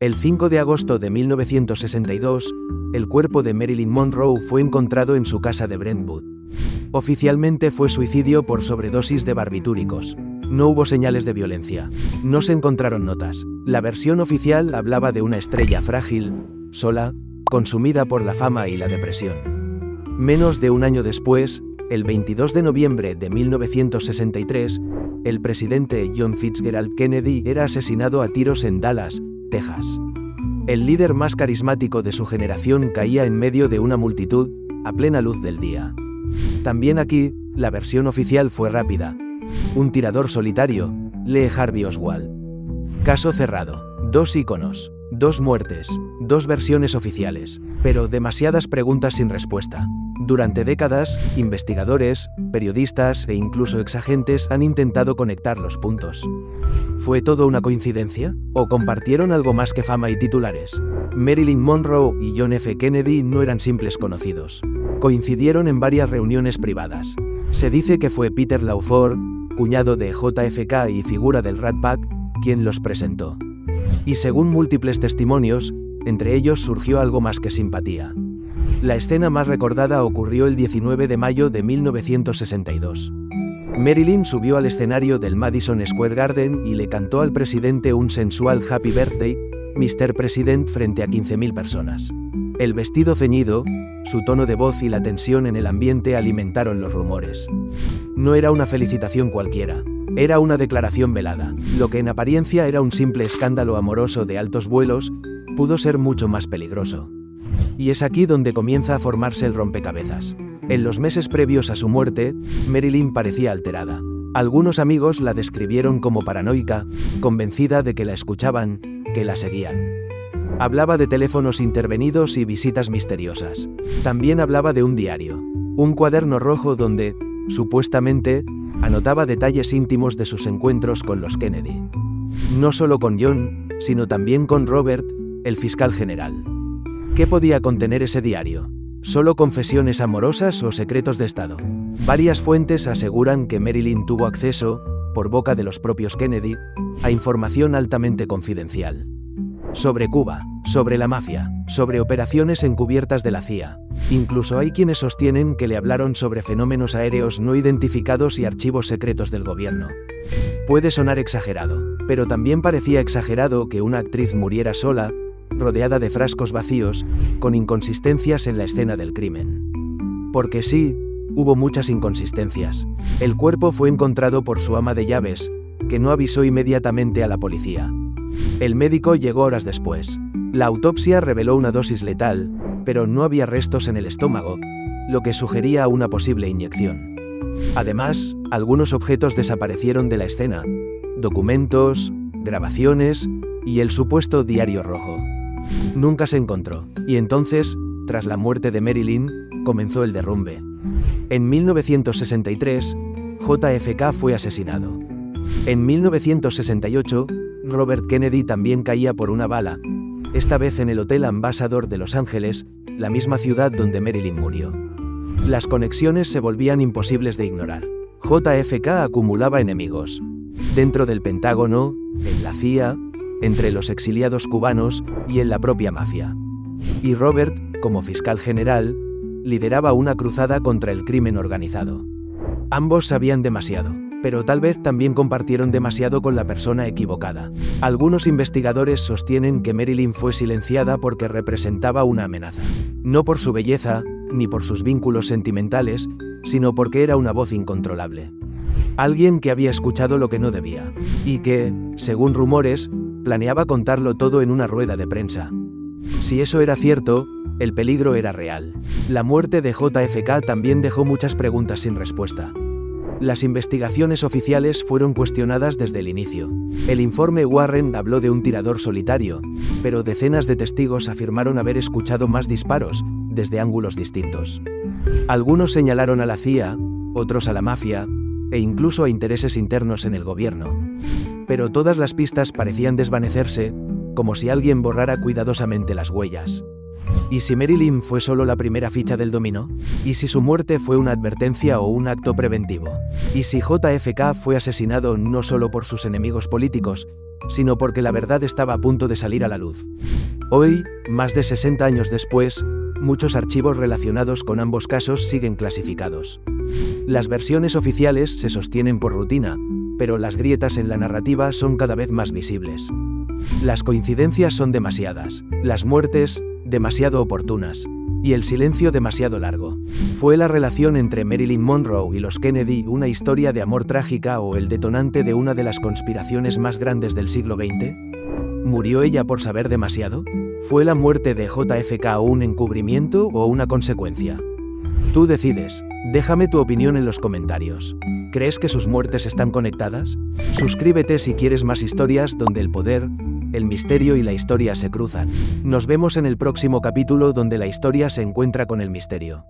El 5 de agosto de 1962, el cuerpo de Marilyn Monroe fue encontrado en su casa de Brentwood. Oficialmente fue suicidio por sobredosis de barbitúricos. No hubo señales de violencia. No se encontraron notas. La versión oficial hablaba de una estrella frágil, sola, consumida por la fama y la depresión. Menos de un año después, el 22 de noviembre de 1963, el presidente John Fitzgerald Kennedy era asesinado a tiros en Dallas, Texas. El líder más carismático de su generación caía en medio de una multitud, a plena luz del día. También aquí, la versión oficial fue rápida. Un tirador solitario, lee Harvey Oswald. Caso cerrado. 2 iconos, 2 muertes, 2 versiones oficiales, pero demasiadas preguntas sin respuesta. Durante décadas, investigadores, periodistas e incluso exagentes han intentado conectar los puntos. ¿Fue todo una coincidencia? ¿O compartieron algo más que fama y titulares? Marilyn Monroe y John F. Kennedy no eran simples conocidos. Coincidieron en varias reuniones privadas. Se dice que fue Peter Lawford, cuñado de JFK y figura del Rat Pack, quien los presentó. Y según múltiples testimonios, entre ellos surgió algo más que simpatía. La escena más recordada ocurrió el 19 de mayo de 1962. Marilyn subió al escenario del Madison Square Garden y le cantó al presidente un sensual Happy Birthday, Mr. President, frente a 15.000 personas. El vestido ceñido, su tono de voz y la tensión en el ambiente alimentaron los rumores. No era una felicitación cualquiera. Era una declaración velada. Lo que en apariencia era un simple escándalo amoroso de altos vuelos, pudo ser mucho más peligroso. Y es aquí donde comienza a formarse el rompecabezas. En los meses previos a su muerte, Marilyn parecía alterada. Algunos amigos la describieron como paranoica, convencida de que la escuchaban, que la seguían. Hablaba de teléfonos intervenidos y visitas misteriosas. También hablaba de un diario, un cuaderno rojo donde, supuestamente, anotaba detalles íntimos de sus encuentros con los Kennedy. No solo con John, sino también con Robert, el fiscal general. ¿Qué podía contener ese diario? ¿Solo confesiones amorosas o secretos de Estado? Varias fuentes aseguran que Marilyn tuvo acceso, por boca de los propios Kennedy, a información altamente confidencial. Sobre Cuba, sobre la mafia, sobre operaciones encubiertas de la CIA. Incluso hay quienes sostienen que le hablaron sobre fenómenos aéreos no identificados y archivos secretos del gobierno. Puede sonar exagerado, pero también parecía exagerado que una actriz muriera sola, rodeada de frascos vacíos, con inconsistencias en la escena del crimen. Porque sí, hubo muchas inconsistencias. El cuerpo fue encontrado por su ama de llaves, que no avisó inmediatamente a la policía. El médico llegó horas después. La autopsia reveló una dosis letal, pero no había restos en el estómago, lo que sugería una posible inyección. Además, algunos objetos desaparecieron de la escena: documentos, grabaciones y el supuesto diario rojo. Nunca se encontró, y entonces, tras la muerte de Marilyn, comenzó el derrumbe. En 1963, JFK fue asesinado. En 1968, Robert Kennedy también caía por una bala, esta vez en el Hotel Ambassador de Los Ángeles, la misma ciudad donde Marilyn murió. Las conexiones se volvían imposibles de ignorar. JFK acumulaba enemigos. Dentro del Pentágono, en la CIA, entre los exiliados cubanos y en la propia mafia. Y Robert, como fiscal general, lideraba una cruzada contra el crimen organizado. Ambos sabían demasiado, pero tal vez también compartieron demasiado con la persona equivocada. Algunos investigadores sostienen que Marilyn fue silenciada porque representaba una amenaza. No por su belleza, ni por sus vínculos sentimentales, sino porque era una voz incontrolable. Alguien que había escuchado lo que no debía, y que, según rumores, planeaba contarlo todo en una rueda de prensa. Si eso era cierto, el peligro era real. La muerte de JFK también dejó muchas preguntas sin respuesta. Las investigaciones oficiales fueron cuestionadas desde el inicio. El informe Warren habló de un tirador solitario, pero decenas de testigos afirmaron haber escuchado más disparos, desde ángulos distintos. Algunos señalaron a la CIA, otros a la mafia, e incluso a intereses internos en el gobierno. Pero todas las pistas parecían desvanecerse, como si alguien borrara cuidadosamente las huellas. ¿Y si Marilyn fue solo la primera ficha del dominó? ¿Y si su muerte fue una advertencia o un acto preventivo? ¿Y si JFK fue asesinado no solo por sus enemigos políticos, sino porque la verdad estaba a punto de salir a la luz. Hoy, más de 60 años después, muchos archivos relacionados con ambos casos siguen clasificados. Las versiones oficiales se sostienen por rutina, pero las grietas en la narrativa son cada vez más visibles. Las coincidencias son demasiadas, las muertes, demasiado oportunas, y el silencio demasiado largo. ¿Fue la relación entre Marilyn Monroe y los Kennedy una historia de amor trágica o el detonante de una de las conspiraciones más grandes del siglo XX? ¿Murió ella por saber demasiado? ¿Fue la muerte de JFK un encubrimiento o una consecuencia? Tú decides. Déjame tu opinión en los comentarios. ¿Crees que sus muertes están conectadas? Suscríbete si quieres más historias donde el poder, el misterio y la historia se cruzan. Nos vemos en el próximo capítulo donde la historia se encuentra con el misterio.